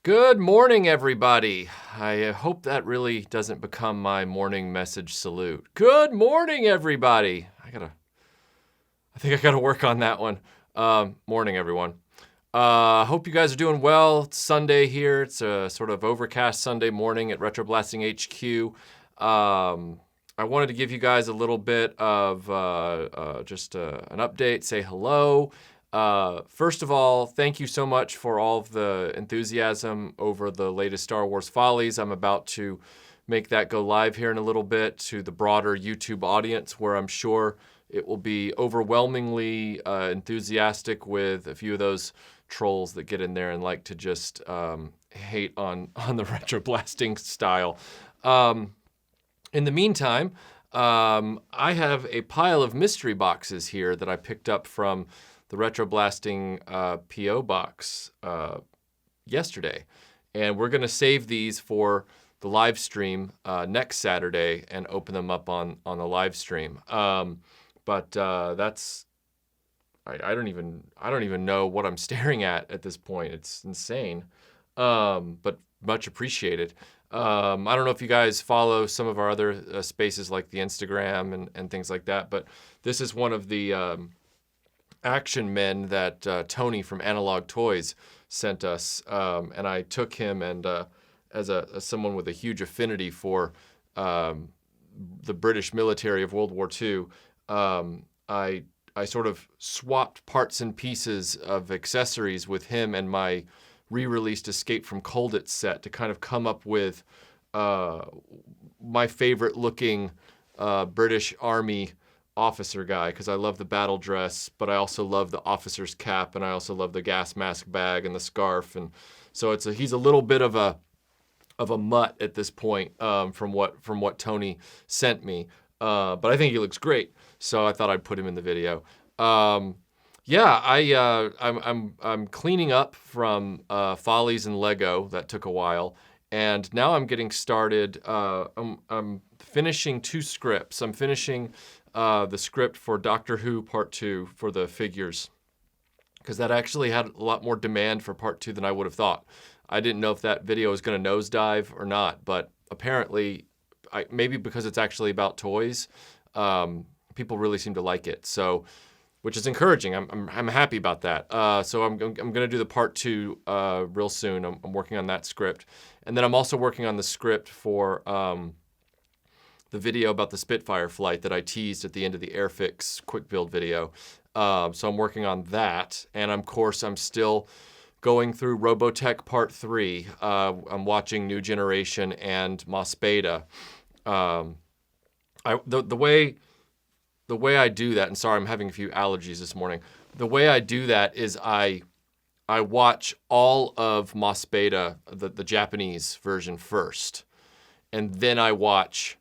Good morning, everybody. I hope that really doesn't become my morning message salute. Good morning, everybody. I think I gotta work on that one. Morning, everyone. Hope you guys are doing well. It's Sunday here. It's a sort of overcast Sunday morning at Retro Blasting HQ. I wanted to give you guys a little bit of just an update, say hello. First of all, thank you so much for all of the enthusiasm over the latest Star Wars Follies. I'm about to make that go live here in a little bit to the broader YouTube audience, where I'm sure it will be overwhelmingly enthusiastic, with a few of those trolls that get in there and like to just hate on the retro blasting style. In the meantime, I have a pile of mystery boxes here that I picked up from the Retro Blasting P.O. box yesterday. And we're going to save these for the live stream next Saturday and open them up on the live stream. But that's... I don't even know what I'm staring at this point. It's insane, but much appreciated. I don't know if you guys follow some of our other spaces like the Instagram and things like that, but this is one of the action men that Tony from Analog Toys sent us, and I took him, and as someone with a huge affinity for the British military of World War II, I sort of swapped parts and pieces of accessories with him and my re-released Escape from Colditz set to kind of come up with my favorite looking British Army officer guy, because I love the battle dress, but I also love the officer's cap, and I also love the gas mask bag and the scarf, and so he's a little bit of a mutt at this point from what Tony sent me, but I think he looks great, so I thought I'd put him in the video. Yeah, I'm cleaning up from Follies and Lego. That took a while, and now I'm getting started. I'm finishing 2 scripts. I'm finishing the script for Doctor Who Part 2 for the figures, because that actually had a lot more demand for Part 2 than I would have thought. I didn't know if that video was going to nosedive or not, but apparently, maybe because it's actually about toys, people really seem to like it. So, which is encouraging. I'm happy about that. So I'm going to do the Part 2 real soon. I'm working on that script, and then I'm also working on the script for the video about the Spitfire flight that I teased at the end of the Airfix quick build video. So I'm working on that, and of course I'm still going through Robotech Part 3. I'm watching New Generation and Mos Beta. The way I do that, and sorry, I'm having a few allergies this morning. The way I do that is I watch all of Mos Beta, the Japanese version first, and then I watch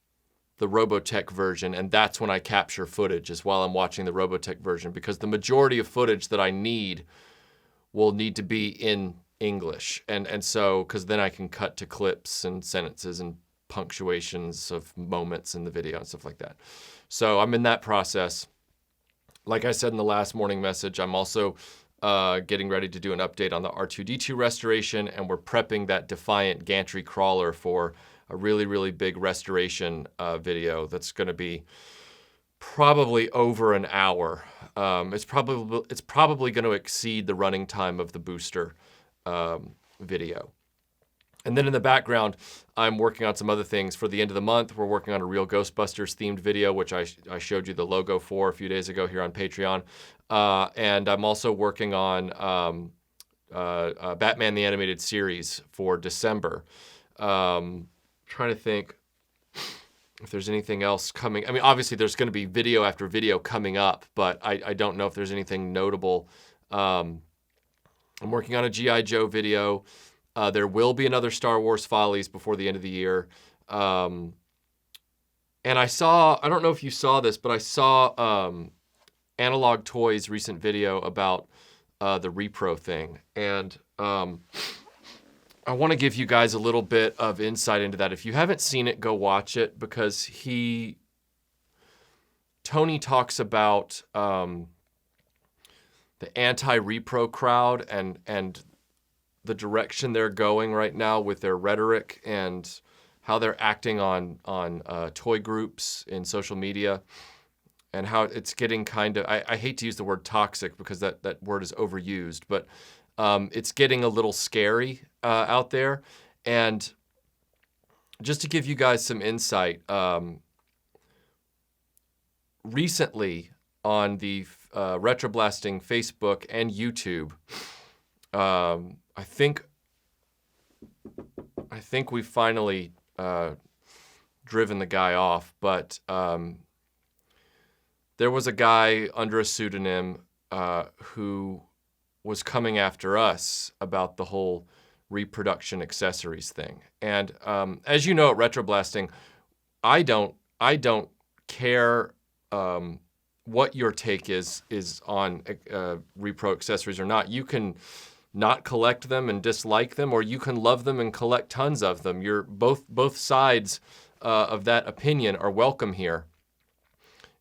the Robotech version, and that's when I capture footage, is while I'm watching the Robotech version, because the majority of footage that I need will need to be in English, and so, because then I can cut to clips and sentences and punctuations of moments in the video and stuff like that. So I'm in that process. Like I said in the last morning message, I'm also getting ready to do an update on the R2-D2 restoration, and we're prepping that Defiant gantry crawler for a really, really big restoration video that's going to be probably over an hour. It's probably going to exceed the running time of the booster video. And then in the background, I'm working on some other things. For the end of the month, we're working on a Real Ghostbusters themed video, which I showed you the logo for a few days ago here on Patreon. And I'm also working on Batman the Animated Series for December. Trying to think if there's anything else coming. I mean, obviously there's going to be video after video coming up, but I don't know if there's anything notable. I'm working on a G.I. Joe video. There will be another Star Wars Follies before the end of the year. And I don't know if you saw this, but I saw Analog Toys' recent video about the repro thing. And I want to give you guys a little bit of insight into that. If you haven't seen it, go watch it, because Tony talks about the anti-repro crowd and the direction they're going right now with their rhetoric and how they're acting on toy groups in social media, and how it's getting kind of, I hate to use the word toxic because that word is overused, but it's getting a little scary out there. And just to give you guys some insight, recently on the Retroblasting Facebook and YouTube, I think we finally driven the guy off, but there was a guy under a pseudonym who was coming after us about the whole reproduction accessories thing. And as you know, at Retroblasting, I don't care what your take is on repro accessories or not. You can not collect them and dislike them, or you can love them and collect tons of them. You're both sides of that opinion are welcome here,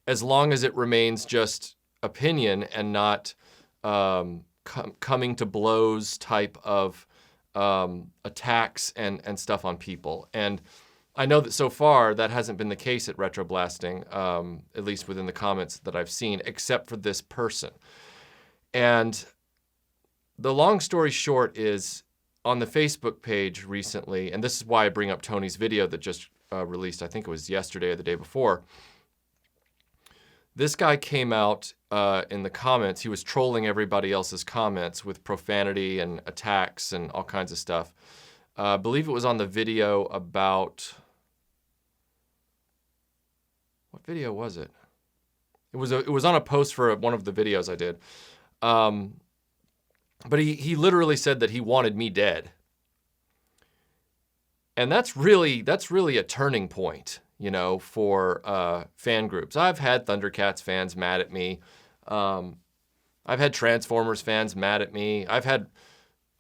as long as it remains just opinion and not coming to blows type of attacks and stuff on people. And I know that so far that hasn't been the case at Retroblasting, at least within the comments that I've seen, except for this person. And the long story short is, on the Facebook page recently, and this is why I bring up Tony's video that just released, I think it was yesterday or the day before, this guy came out in the comments. He was trolling everybody else's comments with profanity and attacks and all kinds of stuff. I believe it was on the video about... What video was it? It was on a post for one of the videos I did. But he literally said that he wanted me dead. And that's really a turning point, you know, for fan groups. I've had Thundercats fans mad at me. I've had Transformers fans mad at me. I've had,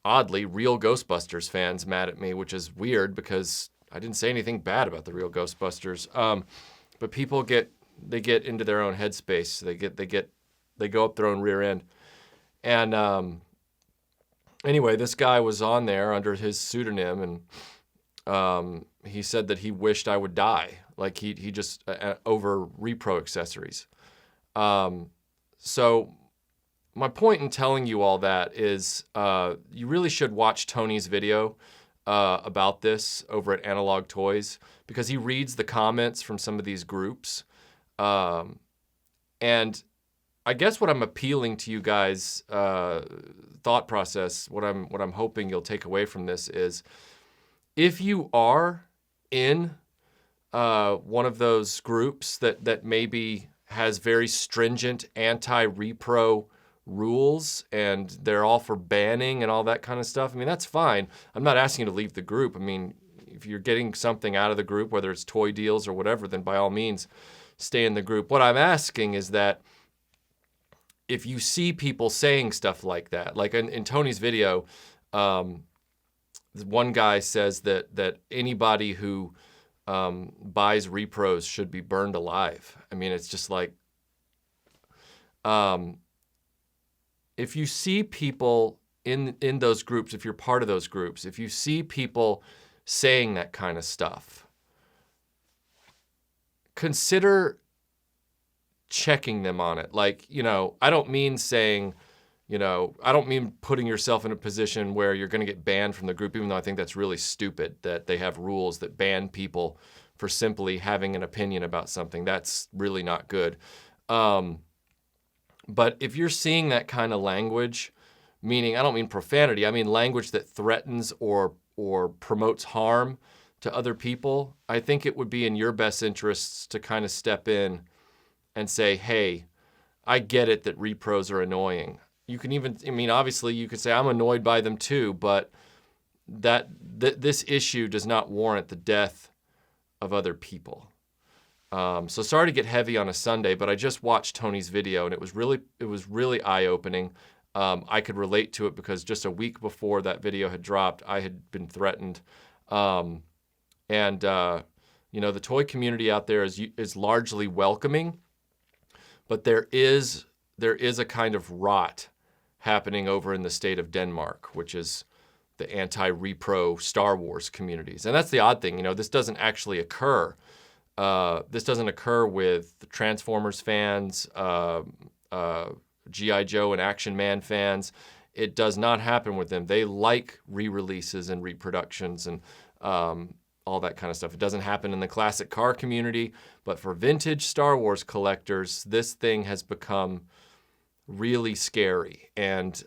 oddly, real Ghostbusters fans mad at me, which is weird because I didn't say anything bad about the real Ghostbusters. But people get into their own headspace. They go up their own rear end. And anyway, this guy was on there under his pseudonym, and he said that he wished I would die. Like he just over repro accessories. So my point in telling you all that is you really should watch Tony's video about this over at Analog Toys, because he reads the comments from some of these groups. And I guess what I'm appealing to you guys' thought process, what I'm hoping you'll take away from this is, if you are in one of those groups that maybe has very stringent anti-repro rules and they're all for banning and all that kind of stuff, I mean, that's fine. I'm not asking you to leave the group. I mean, if you're getting something out of the group, whether it's toy deals or whatever, then by all means, stay in the group. What I'm asking is that if you see people saying stuff like that, like in Tony's video, one guy says that anybody who buys repros should be burned alive. I mean, it's just like, if you see people in those groups, if you're part of those groups, if you see people saying that kind of stuff, consider checking them on it. Like, you know, I don't mean saying, you know, I don't mean putting yourself in a position where you're going to get banned from the group, even though I think that's really stupid that they have rules that ban people for simply having an opinion about something. That's really not good. But if you're seeing that kind of language, meaning, I don't mean profanity, I mean language that threatens or promotes harm to other people, I think it would be in your best interests to kind of step in and say, hey, I get it that repros are annoying. You can even, I mean, obviously you could say, I'm annoyed by them too, but this issue does not warrant the death of other people. So sorry to get heavy on a Sunday, but I just watched Tony's video and it was really eye-opening. I could relate to it because just a week before that video had dropped, I had been threatened. You know, the toy community out there is largely welcoming, but there is a kind of rot happening over in the state of Denmark, which is the anti-repro Star Wars communities. And that's the odd thing, this doesn't actually occur. This doesn't occur with the Transformers fans, G.I. Joe and Action Man fans. It does not happen with them. They like re-releases and reproductions and all that kind of stuff. It doesn't happen in the classic car community, but for vintage Star Wars collectors, this thing has become really scary. And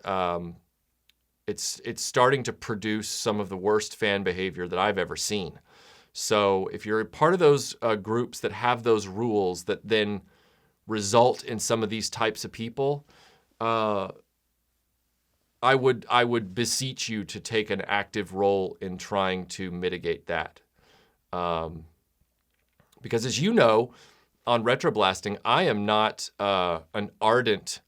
it's starting to produce some of the worst fan behavior that I've ever seen. So if you're a part of those groups that have those rules that then result in some of these types of people, I would beseech you to take an active role in trying to mitigate that. Because as you know, on Retroblasting, I am not an ardent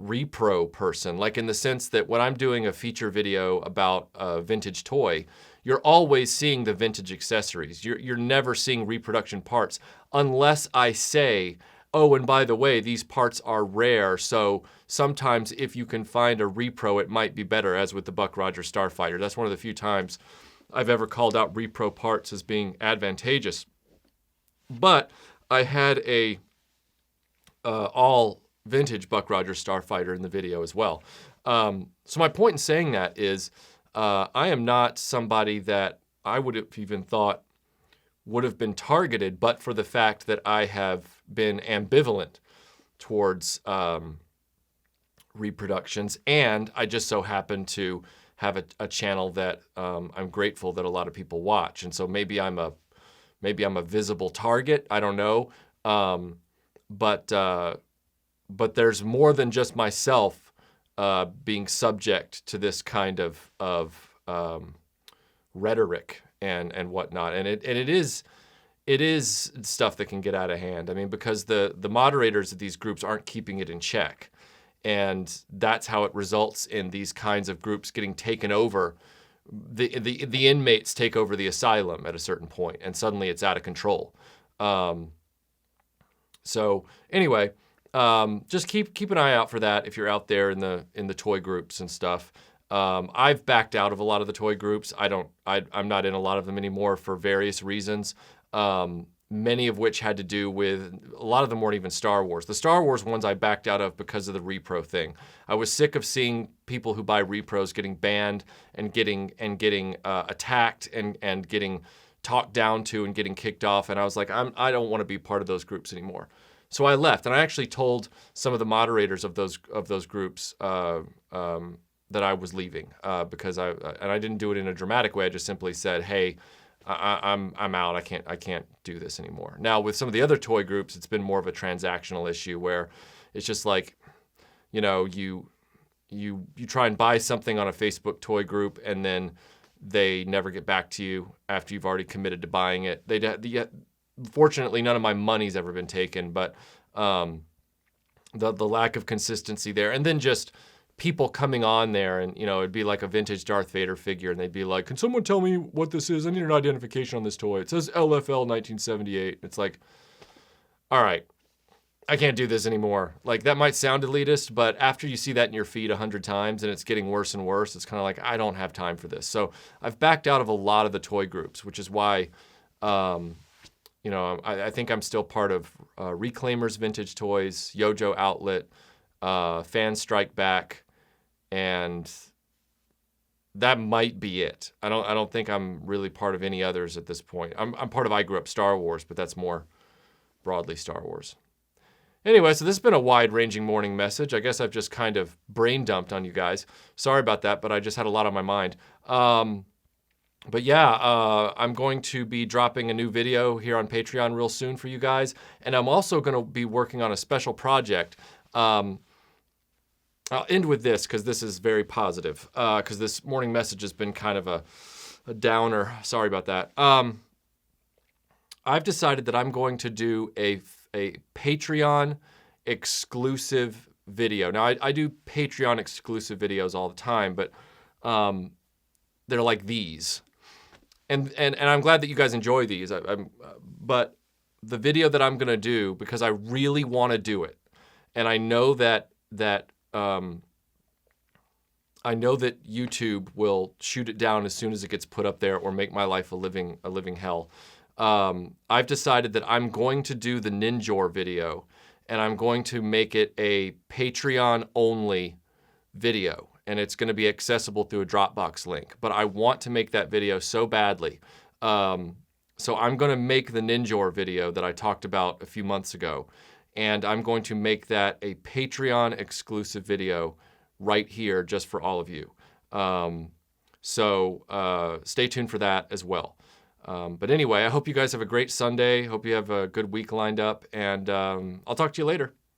repro person, like in the sense that when I'm doing a feature video about a vintage toy, you're always seeing the vintage accessories. You're never seeing reproduction parts unless I say, oh, and by the way, these parts are rare, so sometimes if you can find a repro, it might be better, as with the Buck Rogers Starfighter. That's one of the few times I've ever called out repro parts as being advantageous. But I had a all vintage Buck Rogers Starfighter in the video as well. So my point in saying that is I am not somebody that I would have even thought would have been targeted, but for the fact that I have been ambivalent towards reproductions, and I just so happen to have a channel that I'm grateful that a lot of people watch, and so maybe I'm a visible target. I don't know, but there's more than just myself being subject to this kind of rhetoric and whatnot, and it is stuff that can get out of hand. I mean, because the moderators of these groups aren't keeping it in check, and that's how it results in these kinds of groups getting taken over. The inmates take over the asylum at a certain point, and suddenly it's out of control. So anyway, just keep an eye out for that if you're out there in the toy groups and stuff. I've backed out of a lot of the toy groups. I'm not in a lot of them anymore for various reasons. Many of which had to do with, a lot of them weren't even Star Wars. The Star Wars ones I backed out of because of the repro thing. I was sick of seeing people who buy repros getting banned and getting attacked and getting talked down to and getting kicked off. And I was like, I don't want to be part of those groups anymore. So I left, and I actually told some of the moderators of those groups that I was leaving because I didn't do it in a dramatic way. I just simply said, hey, I'm out. I can't do this anymore. Now with some of the other toy groups, it's been more of a transactional issue where it's just like, you try and buy something on a Facebook toy group and then they never get back to you after you've already committed to buying it. Fortunately, none of my money's ever been taken, but the lack of consistency there, and then just people coming on there and, it'd be like a vintage Darth Vader figure and they'd be like, can someone tell me what this is? I need an identification on this toy. It says LFL 1978. It's like, all right, I can't do this anymore. Like, that might sound elitist, but after you see that in your feed 100 times and it's getting worse and worse, it's kind of like, I don't have time for this. So I've backed out of a lot of the toy groups, which is why, I think I'm still part of Reclaimers Vintage Toys, Yojo Outlet, Fan Strike Back, and that might be it. I don't think I'm really part of any others at this point. I'm part of I Grew Up Star Wars, but that's more broadly Star Wars. Anyway, so this has been a wide-ranging morning message. I guess I've just kind of brain dumped on you guys. Sorry about that, but I just had a lot on my mind. But yeah, I'm going to be dropping a new video here on Patreon real soon for you guys, and I'm also going to be working on a special project. I'll end with this because this is very positive, because this morning message has been kind of a downer. Sorry about that. I've decided that I'm going to do a Patreon exclusive video. Now, I do Patreon exclusive videos all the time, but they're like these. And I'm glad that you guys enjoy these. But the video that I'm going to do, because I really want to do it, and I know that I know that YouTube will shoot it down as soon as it gets put up there or make my life a living hell. I've decided that I'm going to do the Ninjor video, and I'm going to make it a Patreon-only video, and it's going to be accessible through a Dropbox link. But I want to make that video so badly. So I'm going to make the Ninjor video that I talked about a few months ago, and I'm going to make that a Patreon-exclusive video right here just for all of you. So stay tuned for that as well. But anyway, I hope you guys have a great Sunday. Hope you have a good week lined up, and I'll talk to you later.